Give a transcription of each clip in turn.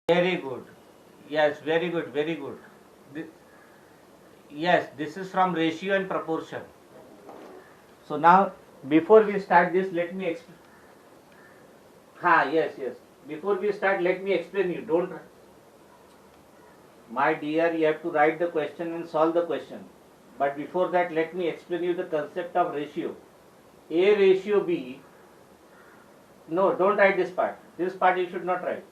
Very good. Yes, very good, very good. Thi- Yes, this is from ratio and proportion. So now, before we start this, let me explain. Yes, yes. Before we start, let me explain you. Don't, my dear, you have to write the question and solve the question. But before that, let me explain you the concept of ratio. A ratio B. No, don't write this part. This part you should not write.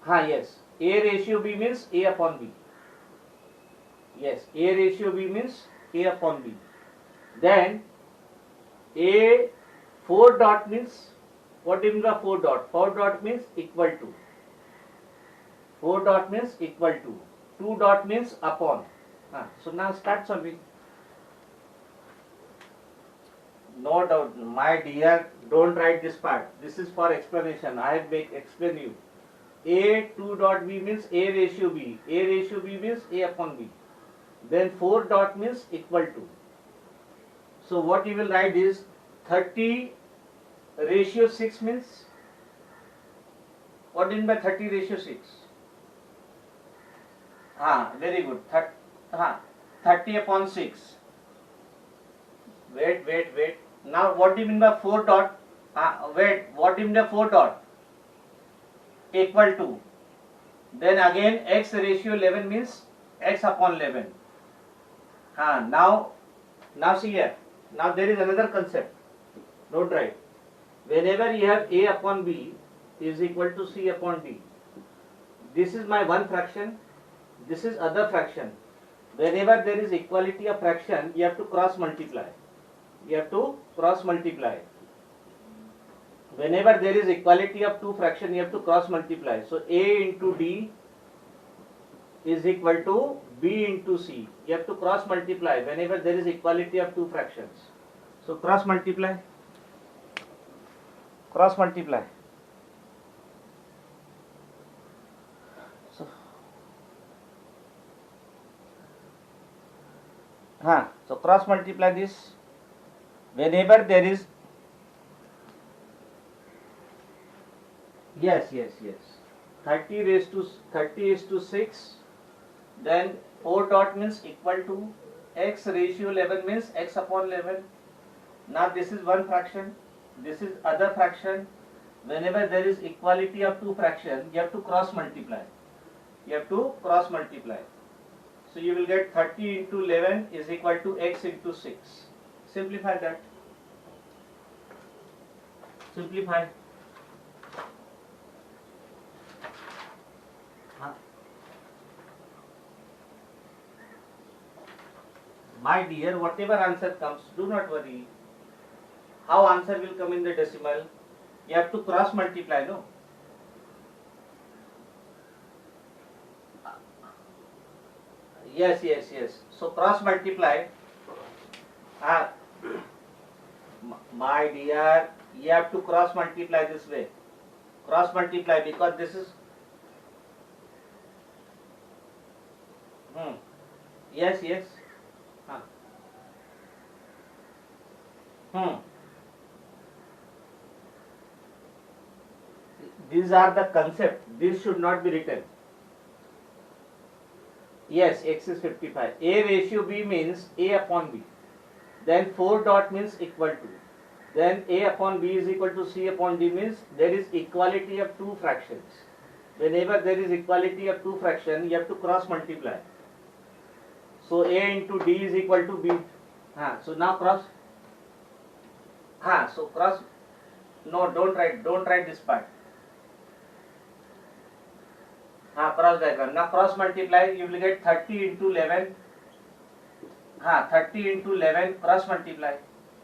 Yes. A ratio B means A upon B. Yes, A ratio B means A upon B. Then A 4 dot means, what do you mean by 4 dot? 4 dot means equal to. 4 dot means equal to. 2 dot means upon. So now start solving. No doubt, my dear, don't write this part. This is for explanation. I will explain you. A 2 dot B means A ratio B. A ratio B means A upon B. Then 4 dot means equal to. So what you will write is 30 ratio 6 means, what do you mean by 30 ratio 6? Very good. 30 upon 6. Wait. Now what do you mean by 4 dot? What do you mean by 4 dot? Equal to. Then again x ratio 11 means x upon 11. Now see here. Now there is another concept. Don't write. Whenever you have A upon B is equal to C upon D. This is my one fraction. This is other fraction. Whenever there is equality of fraction, you have to cross multiply. Whenever there is equality of two fraction, you have to cross multiply. So A into D is equal to B into C. You have to cross multiply whenever there is equality of two fractions. So cross multiply. So cross multiply this. Whenever there is, yes, 30 raised to 30 is to 6. Then 4 dot means equal to x ratio 11 means x upon 11. Now this is one fraction, this is other fraction. Whenever there is equality of two fractions, you have to cross multiply. So you will get 30 into 11 is equal to x into 6. Simplify that. My dear, whatever answer comes, do not worry. How answer will come in the decimal? You have to cross multiply, no? Yes. So cross multiply. My dear, you have to cross multiply this way. Because this is. Yes. These are the concept. This should not be written. Yes, x is 55. A ratio B means A upon B. Then 4 dot means equal to. Then A upon B is equal to C upon D means there is equality of two fractions. Whenever there is equality of two fractions, you have to cross multiply. So A into D is equal to B. So now cross. So cross. No, don't write this part. Cross diagram. Now cross multiply, you will get 30 into 11. 30 into 11 cross multiply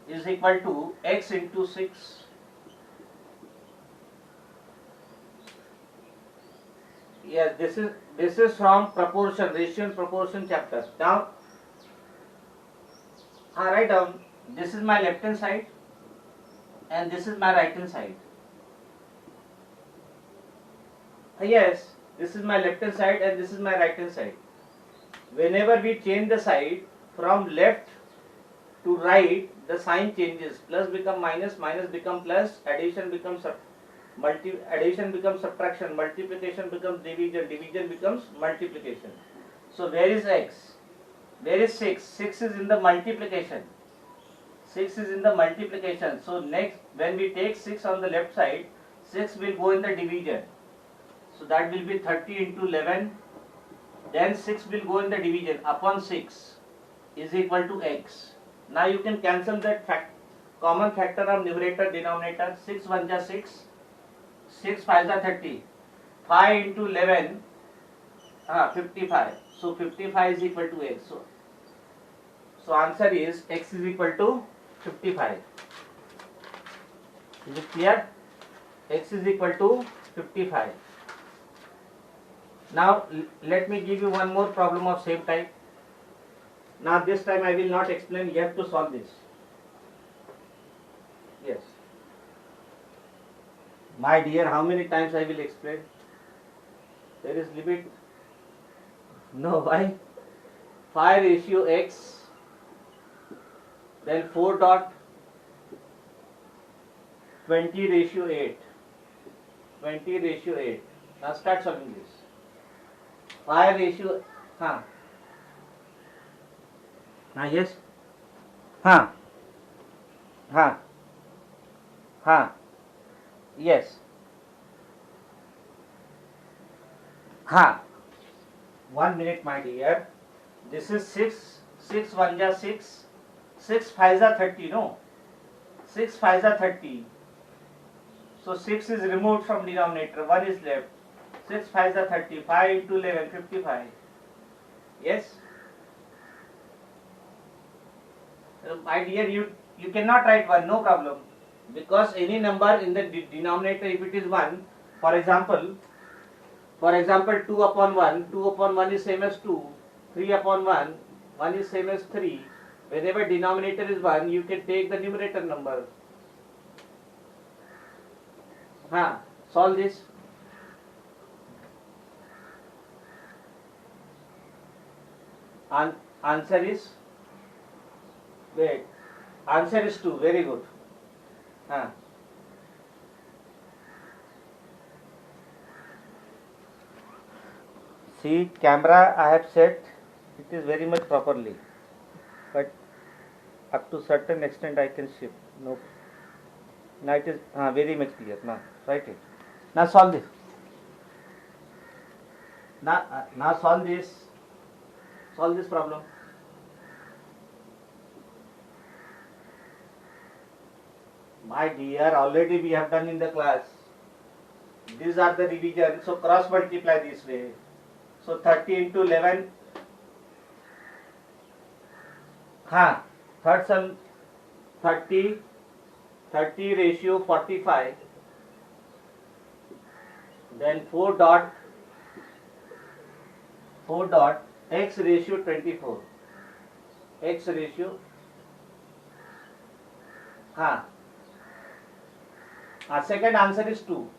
is equal to x into 6. Yes, this is from proportion, ratio and proportion chapter. Now, write down. This is my left hand side, and this is my right hand side. Yes, this is my left hand side and this is my right hand side. Whenever we change the side from left to right, the sign changes. Plus become minus, minus become plus, addition becomes Addition becomes subtraction, multiplication becomes division, division becomes multiplication. So where is x? Where is 6? 6 is in the multiplication. 6 is in the multiplication. So next, when we take 6 on the left side, 6 will go in the division. So that will be 30 into 11. Then 6 will go in the division. Upon 6 is equal to x. Now you can cancel that common factor of numerator denominator. 6 1 ja 6. 6 5 ja 30. 5 into 11, 55. So 55 is equal to x. So answer is x is equal to 55. Is it clear? X is equal to 55. Now let me give you one more problem of same type. Now this time I will not explain, you have to solve this. Yes. My dear, how many times I will explain? There is limit. No, why? 5 ratio x, then 4 dot 20 ratio 8. 20 ratio 8. Now start solving this. 5 ratio, yes, yes, 1 minute my dear. This is 6, 6 1 ja 6, 6 5 ja 30, no? 6 5 ja 30. So 6 is removed from denominator, 1 is left. 6 5 ja 30, 5 into 11, 55. Yes? My dear, you cannot write 1, no problem. Because any number in the denominator, if it is 1, for example 2 upon 1, 2 upon 1 is same as 2, 3 upon 1, 1 is same as 3. Whenever denominator is 1, you can take the numerator number. Solve this. Answer is, answer is 2, very good. See, camera I have set, it is very much properly, but up to certain extent I can shift. No, now it is very much clear. Now write it. Now solve this. Now solve this. Solve this problem. My dear, already we have done in the class. These are the division, so cross multiply this way. So 30 into 11, third sum 30 ratio 45, then 4 dot x ratio 24, x ratio, second answer is 2.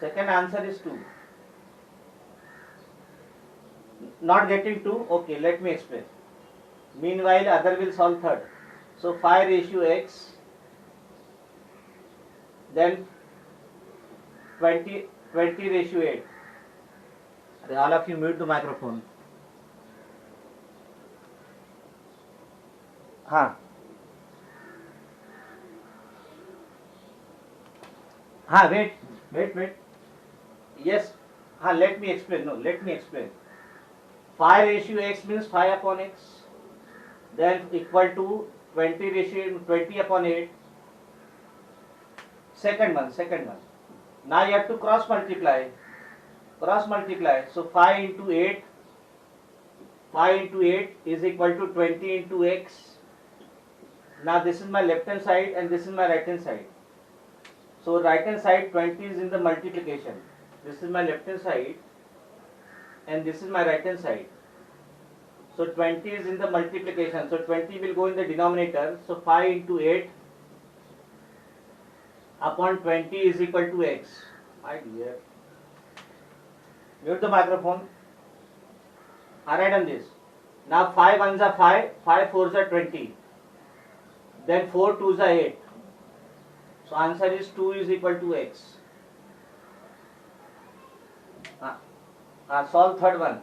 Second answer is 2. Not getting 2? Okay, let me explain. Meanwhile, other will solve third. So 5 ratio x, then 20 ratio 8. All of you mute the microphone. Wait. Yes, let me explain. No, let me explain. 5 ratio x means 5 upon x, then equal to 20 ratio 20 upon 8. Second one. Now you have to cross multiply. So 5 into 8 is equal to 20 into x. Now this is my left hand side and this is my right hand side. So right hand side 20 is in the multiplication. This is my left hand side and this is my right hand side. So 20 is in the multiplication. So 20 will go in the denominator. So 5 into 8 upon 20 is equal to x. My dear, mute the microphone. I write on this. Now 5 1s are 5, 5 4s are 20. Then 4 2s are 8. So answer is 2 is equal to x. Solve third one.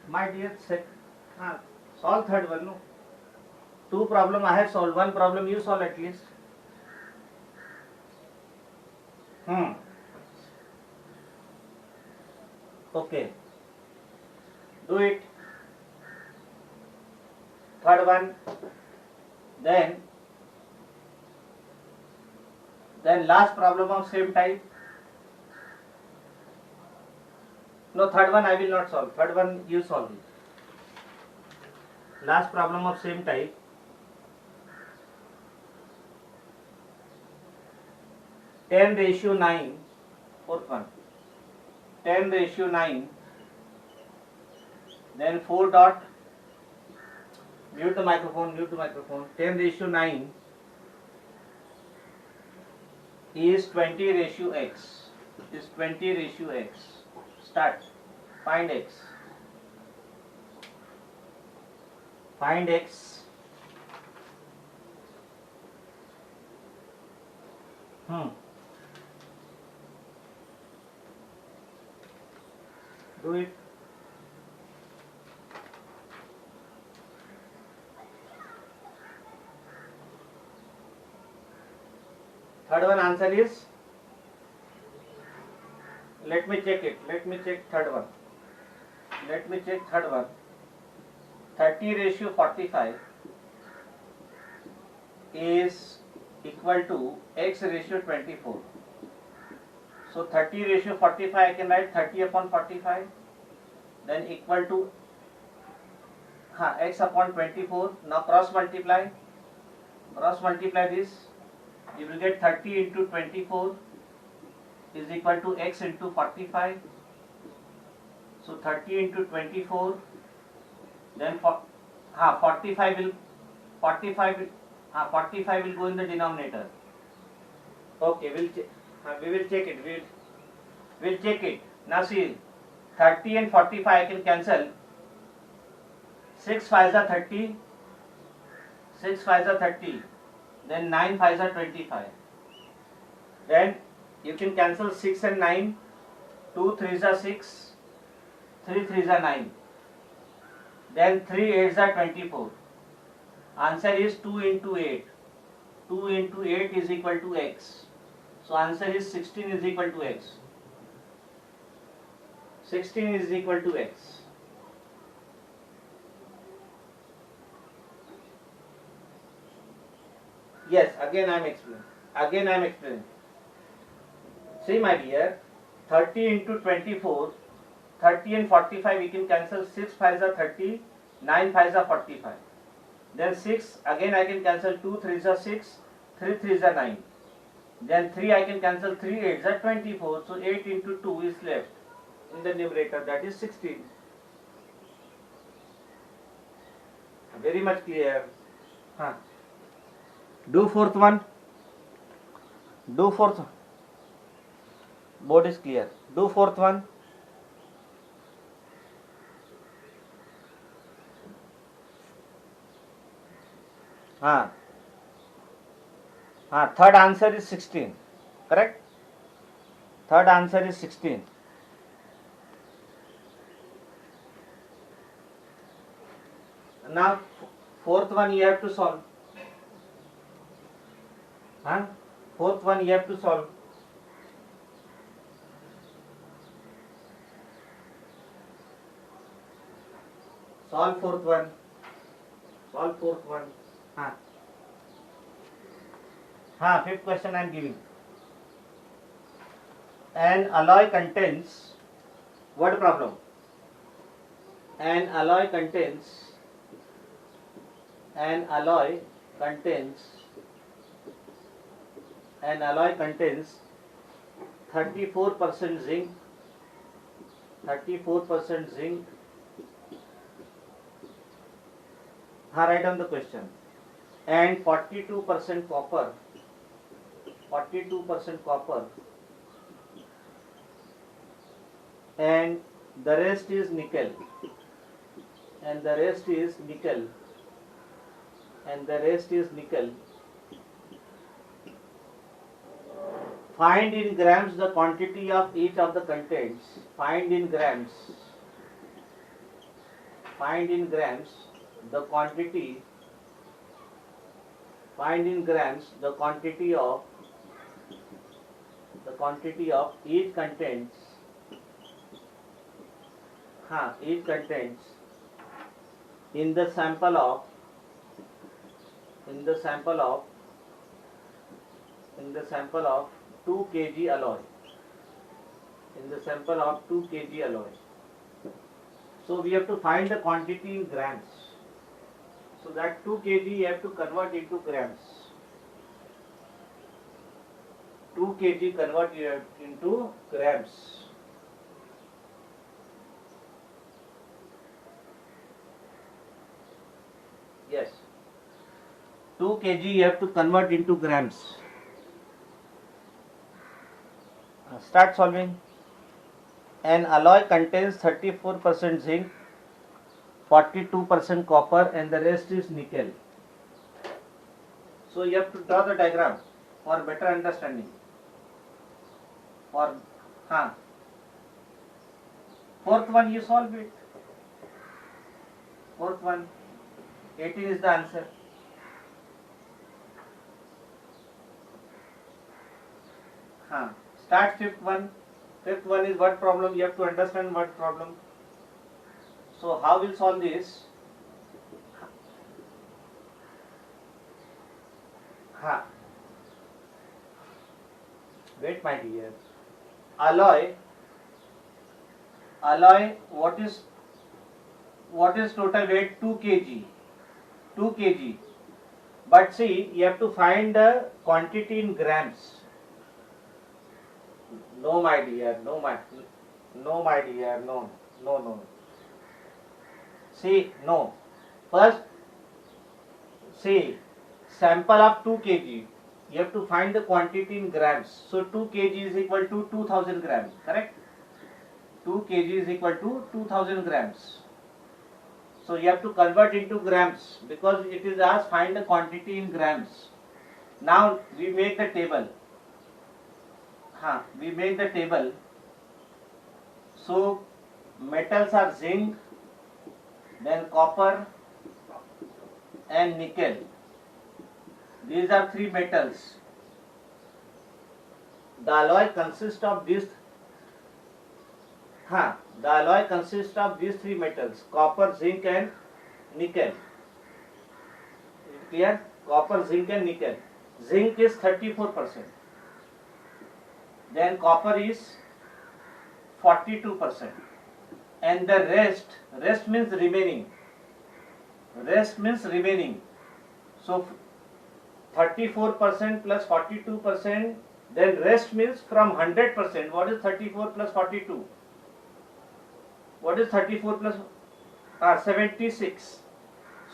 My dear, solve third one. No, 2 problem I have solved. 1 problem you solve at least. Okay. Do it. Third one. Then last problem of same type. No, third one I will not solve. Third one you solve it. Last problem of same type. 10:9. Fourth one. 10:9. Then 4 dot. Mute the microphone. 10:9 is 20:x. Is 20:x. Start. Find x. Find x. Do it. Third one answer is, let me check it. Let me check third one. 30:45 is equal to x ratio 24. So 30:45 I can write 30 upon 45, then equal to x upon 24. Now cross multiply this. You will get 30 into 24 is equal to x into 45. So 30 into 24, then 45 will go in the denominator. Okay, we will check it. We'll check it. Now see, 30 and 45 I can cancel. 6 5s are 30. 6 5s are 30. Then 9 5s are 25. Then you can cancel 6 and 9. 2 3s are 6. 3 3s are 9. Then 3 8s are 24. Answer is 2 into 8. 2 into 8 is equal to x. So answer is 16 is equal to x. 16 is equal to x. Yes, again I am explaining. See my dear, 30 into 24, 30 and 45 we can cancel. 6 5s are 30, 9 5s are 45. Then 6, again I can cancel. 2 3s are 6, 3 3s are 9. Then 3 I can cancel. 3 8s are 24. So 8 into 2 is left in the numerator, that is 16. Very much clear. Do fourth one. Board is clear. Do fourth one. Third answer is 16. Correct? Third answer is 16. Now fourth one you have to solve. Fourth one you have to solve. Solve fourth one. Fifth question I am giving. An alloy contains, word problem. An alloy contains 34% zinc, 34% zinc. Write down the question. And 42% copper, 42% copper, and the rest is nickel, and the rest is nickel. Find in grams the quantity of each of the contents. Find in grams. Find in grams the quantity. Find in grams the quantity of each contents. Each contents in the sample of 2 kg alloy. In the sample of 2 kg alloy. So we have to find the quantity in grams. So that 2 kg you have to convert into grams. 2 kg convert into grams. Yes. 2 kg you have to convert into grams. Start solving. An alloy contains 34% zinc, 42% copper, and the rest is nickel. So you have to draw the diagram for better understanding. Fourth one you solve it. Fourth one, 18 is the answer. Start fifth one. Fifth one is what problem? You have to understand what problem. So how we'll solve this? Wait, my dear. Alloy. What is total weight? 2 kg. 2 kg. But see, you have to find the quantity in grams. No, my dear. No, my dear. No. See, no. First, see, sample of 2 kg. You have to find the quantity in grams. So 2 kg is equal to 2000 grams. Correct? 2 kg is equal to 2000 grams. So you have to convert into grams because it is asked find the quantity in grams. Now we make the table. We make the table. So metals are zinc, then copper and nickel. These are 3 metals. The alloy consists of these. The alloy consists of these 3 metals: copper, zinc, and nickel. Is it clear? Copper, zinc, and nickel. Zinc is 34%. Then copper is 42%. And the rest means remaining. So 34% plus 42%, then rest means from 100%. What is 34 plus 42? What is 34 plus 76?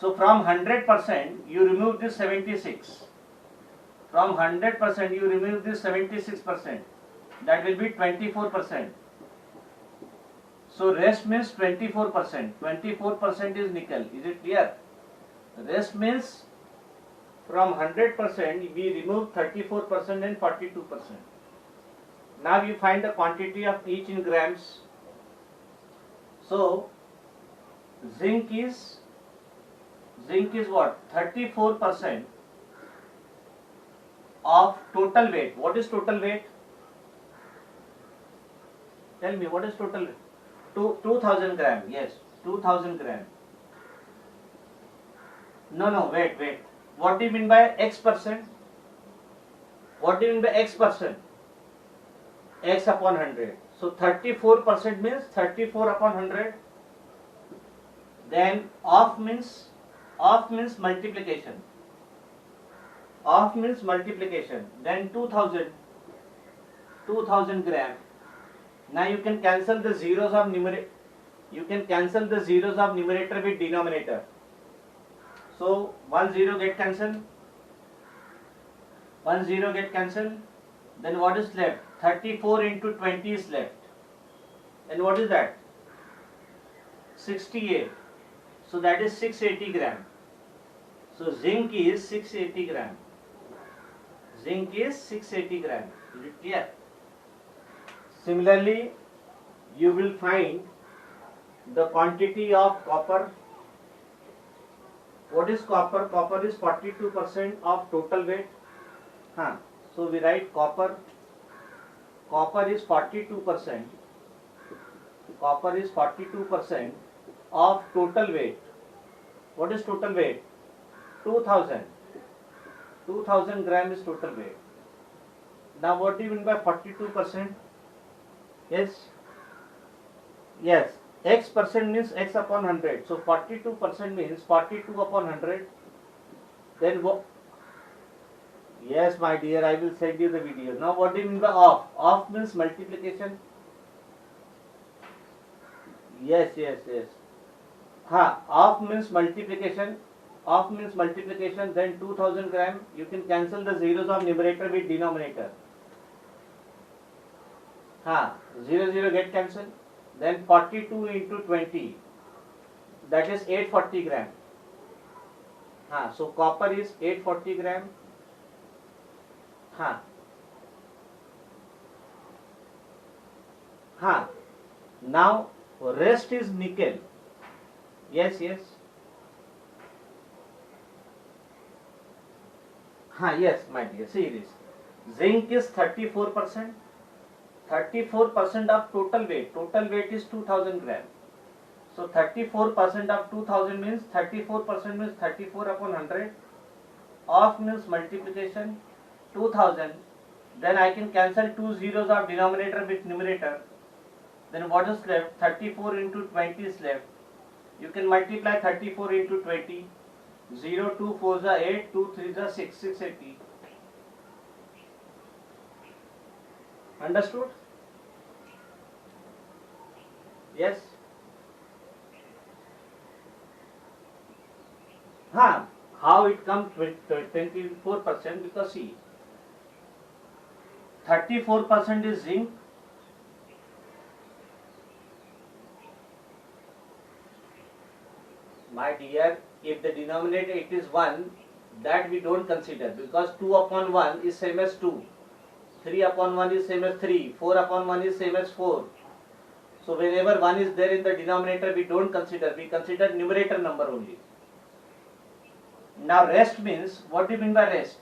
So from 100% you remove this 76. From 100% you remove this 76%. That will be 24%. So rest means 24%. 24% is nickel. Is it clear? Rest means from 100% we remove 34% and 42%. Now you find the quantity of each in grams. So zinc is what? 34% of total weight. What is total weight? Tell me, what is total weight? 2000 gram. Yes, 2000 gram. No, wait. What do you mean by X percent? What do you mean by X percent? X upon 100. So 34% means 34 upon 100. Then off means multiplication. Off means multiplication. Then 2000 gram. Now you can cancel the zeros of numerator. You can cancel the zeros of numerator with denominator. So 1 0 get cancelled. 1 0 get cancelled. Then what is left? 34 into 20 is left. And what is that? 68. So that is 680 gram. So zinc is 680 gram. Zinc is 680 gram. Is it clear? Similarly, you will find the quantity of copper. What is copper? Copper is 42% of total weight. So we write copper. Copper is 42%. Copper is 42% of total weight. What is total weight? 2000. 2000 gram is total weight. Now what do you mean by 42%? Yes. Yes. X percent means x upon 100. So 42% means 42 upon 100. Then what? Yes, my dear, I will send you the video. Now what do you mean by off? Off means multiplication. Yes. Off means multiplication. Off means multiplication. Then 2000 gram. You can cancel the zeros of numerator with denominator. 0 get cancelled. Then 42 into 20. That is 840 gram. So copper is 840 gram. Now rest is nickel. Yes. Yes, my dear. See this. Zinc is 34%. 34% of total weight. Total weight is 2000 gram. So 34% of 2000 means 34% means 34 upon 100. Off means multiplication. 2000. Then I can cancel two zeros of denominator with numerator. Then what is left? 34 into 20 is left. You can multiply 34 into 20. 0, 2, 4 is 8, 2, 3 is 6, 680. Understood? Yes? How it comes with 24%? Because see, 34% is zinc. My dear, if the denominator it is 1, that we don't consider, because 2 upon 1 is same as 2. 3 upon 1 is same as 3. 4 upon 1 is same as 4. So whenever 1 is there in the denominator, we don't consider. We consider numerator number only. Now rest means, what do you mean by rest?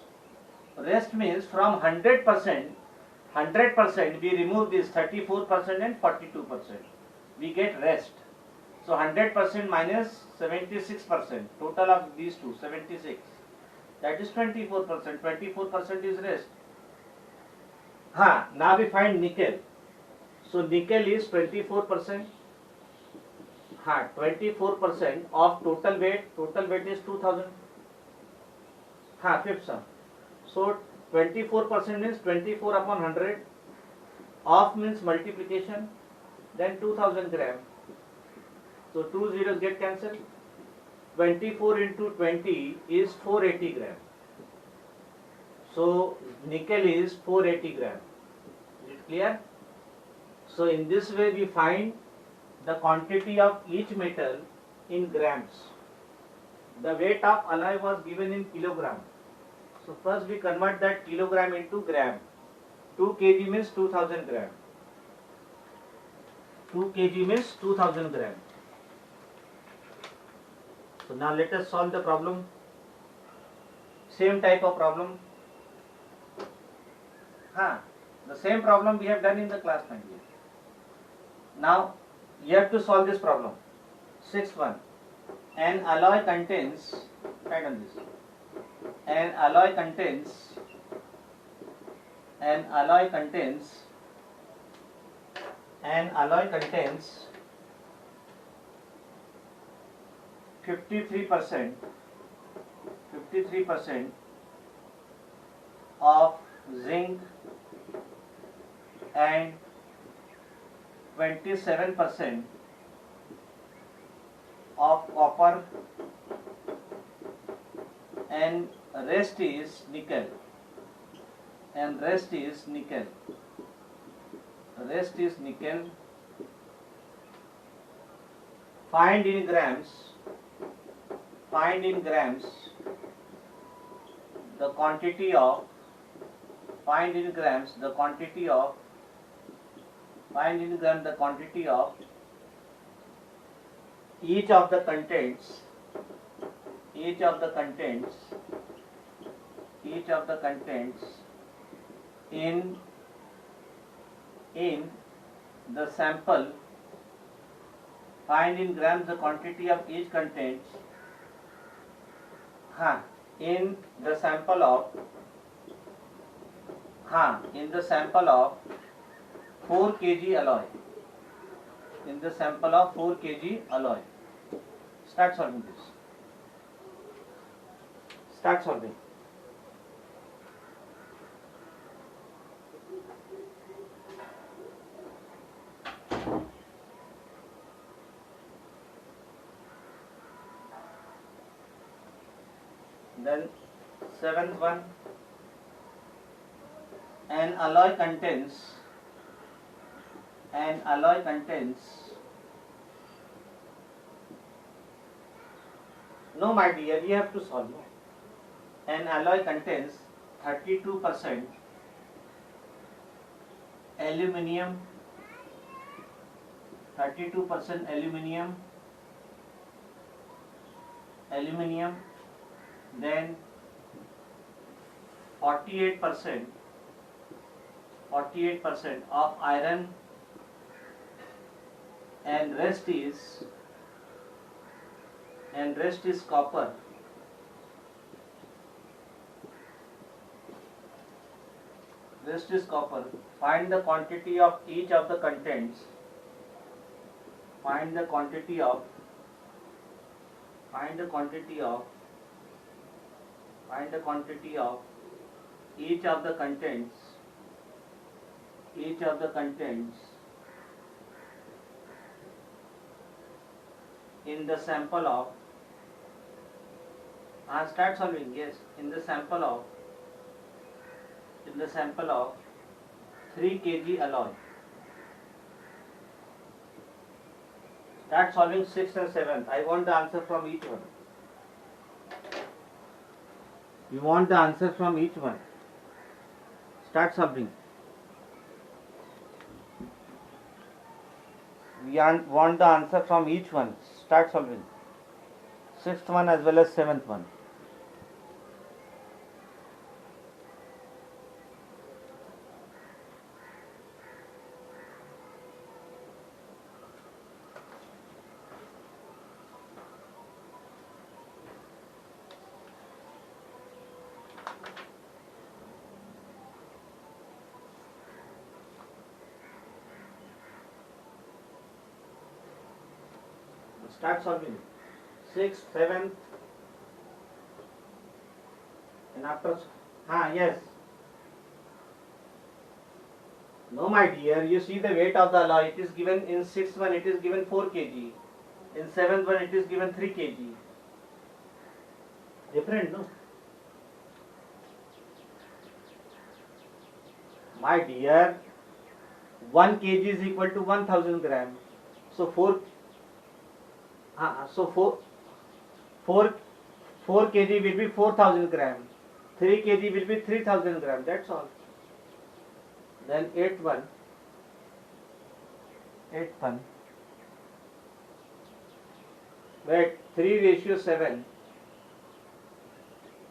Rest means from 100% we remove this 34% and 42%. We get rest. So 100% minus 76%. Total of these two, 76. That is 24%. 24% is rest. Now we find nickel. So nickel is 24%. 24% of total weight. Total weight is 2000. Fifth sum. So 24% means 24 upon 100. Off means multiplication. Then 2000 gram. So 2 zeros get cancelled. 24 into 20 is 480 gram. So nickel is 480 gram. Is it clear? So in this way we find the quantity of each metal in grams. The weight of alloy was given in kilogram. So first we convert that kilogram into gram. 2 kg means 2000 gram. 2 kg means 2000 gram. So now let us solve the problem. Same type of problem. The same problem we have done in the class 9. Now you have to solve this problem. 6.1. An alloy contains, write on this. An alloy contains 53% of zinc and 27% of copper, and rest is nickel. Find in grams the quantity of, find in grams the quantity of, find in gram the quantity of each of the contents, each of the contents, each of the contents in the sample. Find in grams the quantity of each content in the sample of 4 kg alloy. In the sample of 4 kg alloy. Start solving this. Start solving. Then seventh one, an alloy contains no my dear, you have to solve. An alloy contains 32% aluminium, 32% aluminium, then 48% of iron, and rest is copper. Rest is copper. Find the quantity of each of the contents. Find the quantity of each of the contents in the sample of, start solving. Yes, in the sample of 3 kg alloy. Start solving 6th and 7th. I want the answer from each one. You want the answer from each one. Start solving. We want the answer from each one. Start solving. 6th one as well as 7th one. Start solving. 6th, 7th, and after, yes. No, my dear, you see the weight of the alloy. It is given in 6th one, it is given 4 kg. In 7th one, it is given 3 kg. Different, no? My dear, 1 kg is equal to 1000 gram. So 4 kg will be 4000 gram. 3 kg will be 3000 gram. That's all. Then 8th one. Wait, 3:7.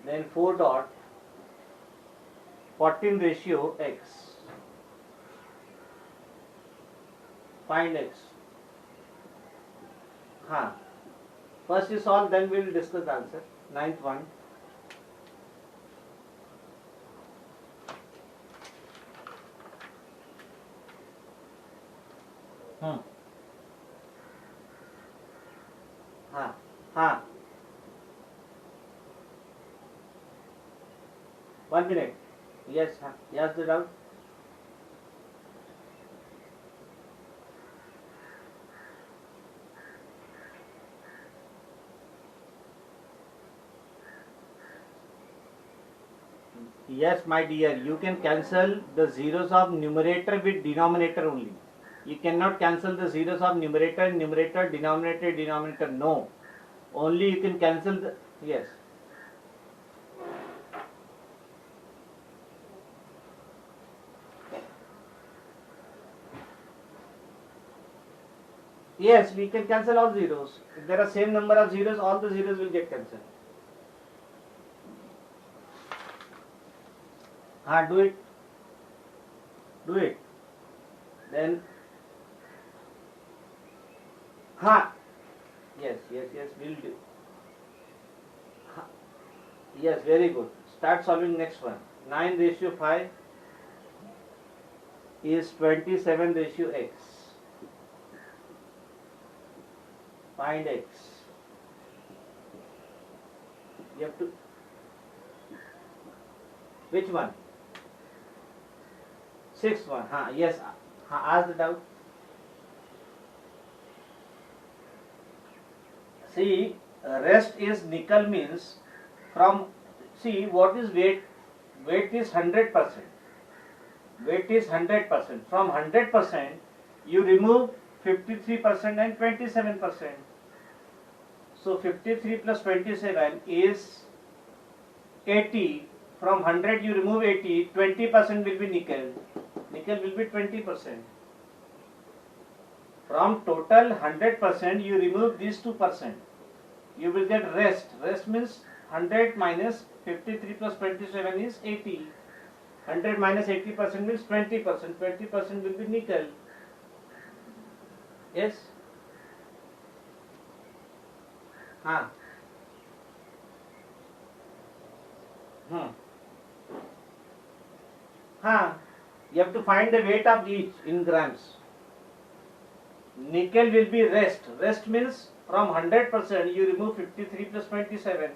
Then 4 dot 14:x. Find x. First you solve, then we will discuss the answer. 9th one. One minute. Yes, yes, the doubt. Yes, my dear, you can cancel the zeros of numerator with denominator only. You cannot cancel the zeros of numerator, denominator. No. Only you can cancel the, yes. Yes, we can cancel all zeros. If there are same number of zeros, all the zeros will get cancelled. Do it. Do it. Then, yes, we'll do. Ha. Yes, very good. Start solving next one. 9:5 is 27:x. Find x. You have to. Which one? Sixth one. Yes. Ask the doubt. See, rest is nickel means from. See, what is weight? Weight is 100%. Weight is 100%. From 100%, you remove 53% and 27%. So 53 plus 27 is 80. From 100 you remove 80, 20% will be nickel. Nickel will be 20%. From total 100% you remove these 2%. You will get rest. Rest means 100 minus 53 plus 27 is 80. 100 minus 80% means 20%. 20% will be nickel. Yes? You have to find the weight of each in grams. Nickel will be rest. Rest means from 100% you remove 53 plus 27.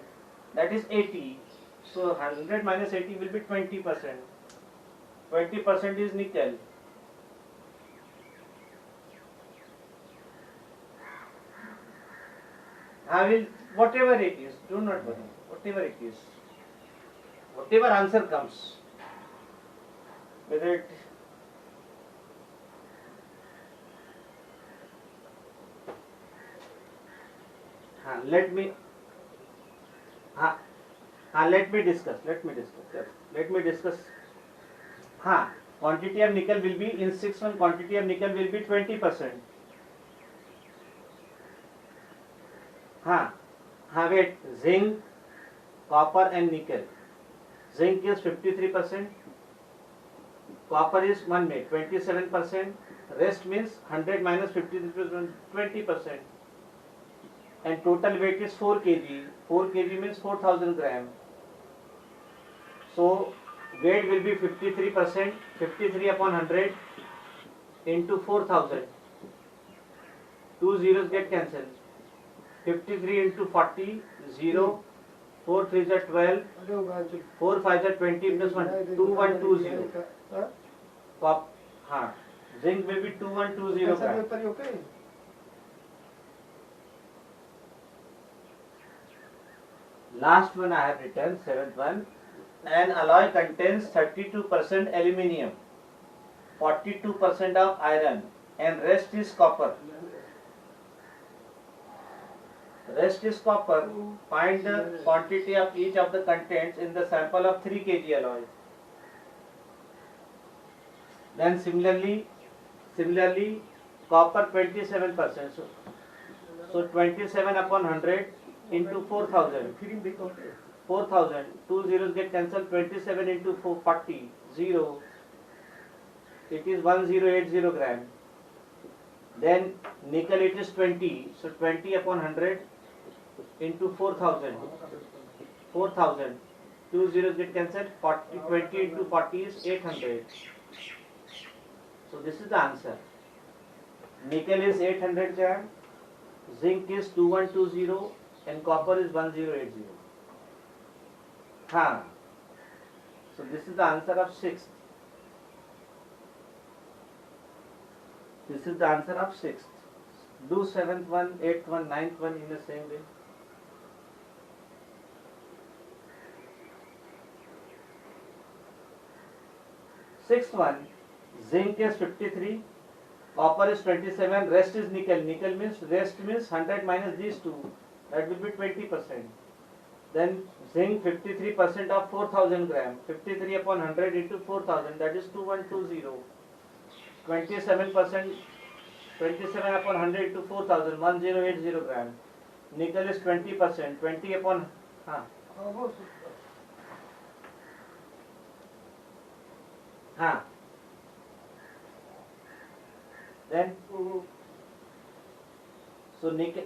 That is 80. So 100 minus 80 will be 20%. 20% is nickel. I will, whatever it is, do not worry. Whatever it is, whatever answer comes, whether it let me discuss. Quantity of nickel will be in 6 months. Quantity of nickel will be 20%. Wait. Zinc, copper and nickel. Zinc is 53%. Copper is 1 mate, 27%. Rest means 100 minus 53%, 20%. And total weight is 4 kg. 4 kg means 4000 gram. So weight will be 53%. 53 upon 100 into 4000. 2 zeros get cancelled. 53 into 40, 0. 4 3s are 12. 4 5s are 20 plus 1. 2120. Zinc will be 2120 gram. Last one I have written, 7th one. An alloy contains 32% aluminium, 42% of iron, and rest is copper. Rest is copper. Find the quantity of each of the contents in the sample of 3 kg alloy. Then similarly, copper 27%. So 27 upon 100 into 4000. 4000. 2 zeros get cancelled. 27 into 40. 0. It is 1080 gram. Then nickel it is 20. So 20 upon 100 into 4000. 4000. 2 zeros get cancelled. 20 into 40 is 800. So this is the answer. Nickel is 800 gram. Zinc is 2120 and copper is 1080. So this is the answer of 6th. This is the answer of 6th. Do 7th one, 8th one, 9th one in the same way. Sixth one, zinc is 53, copper is 27, rest is nickel. Nickel means, rest means 100 minus these two, that will be 20%. Then zinc 53% of 4000 gram, 53 upon 100 into 4000, that is 2120. 27%, 27 upon 100 to 4000, 1080 gram. Nickel is 20%, 20 upon, हाँ हाँ, then so nickel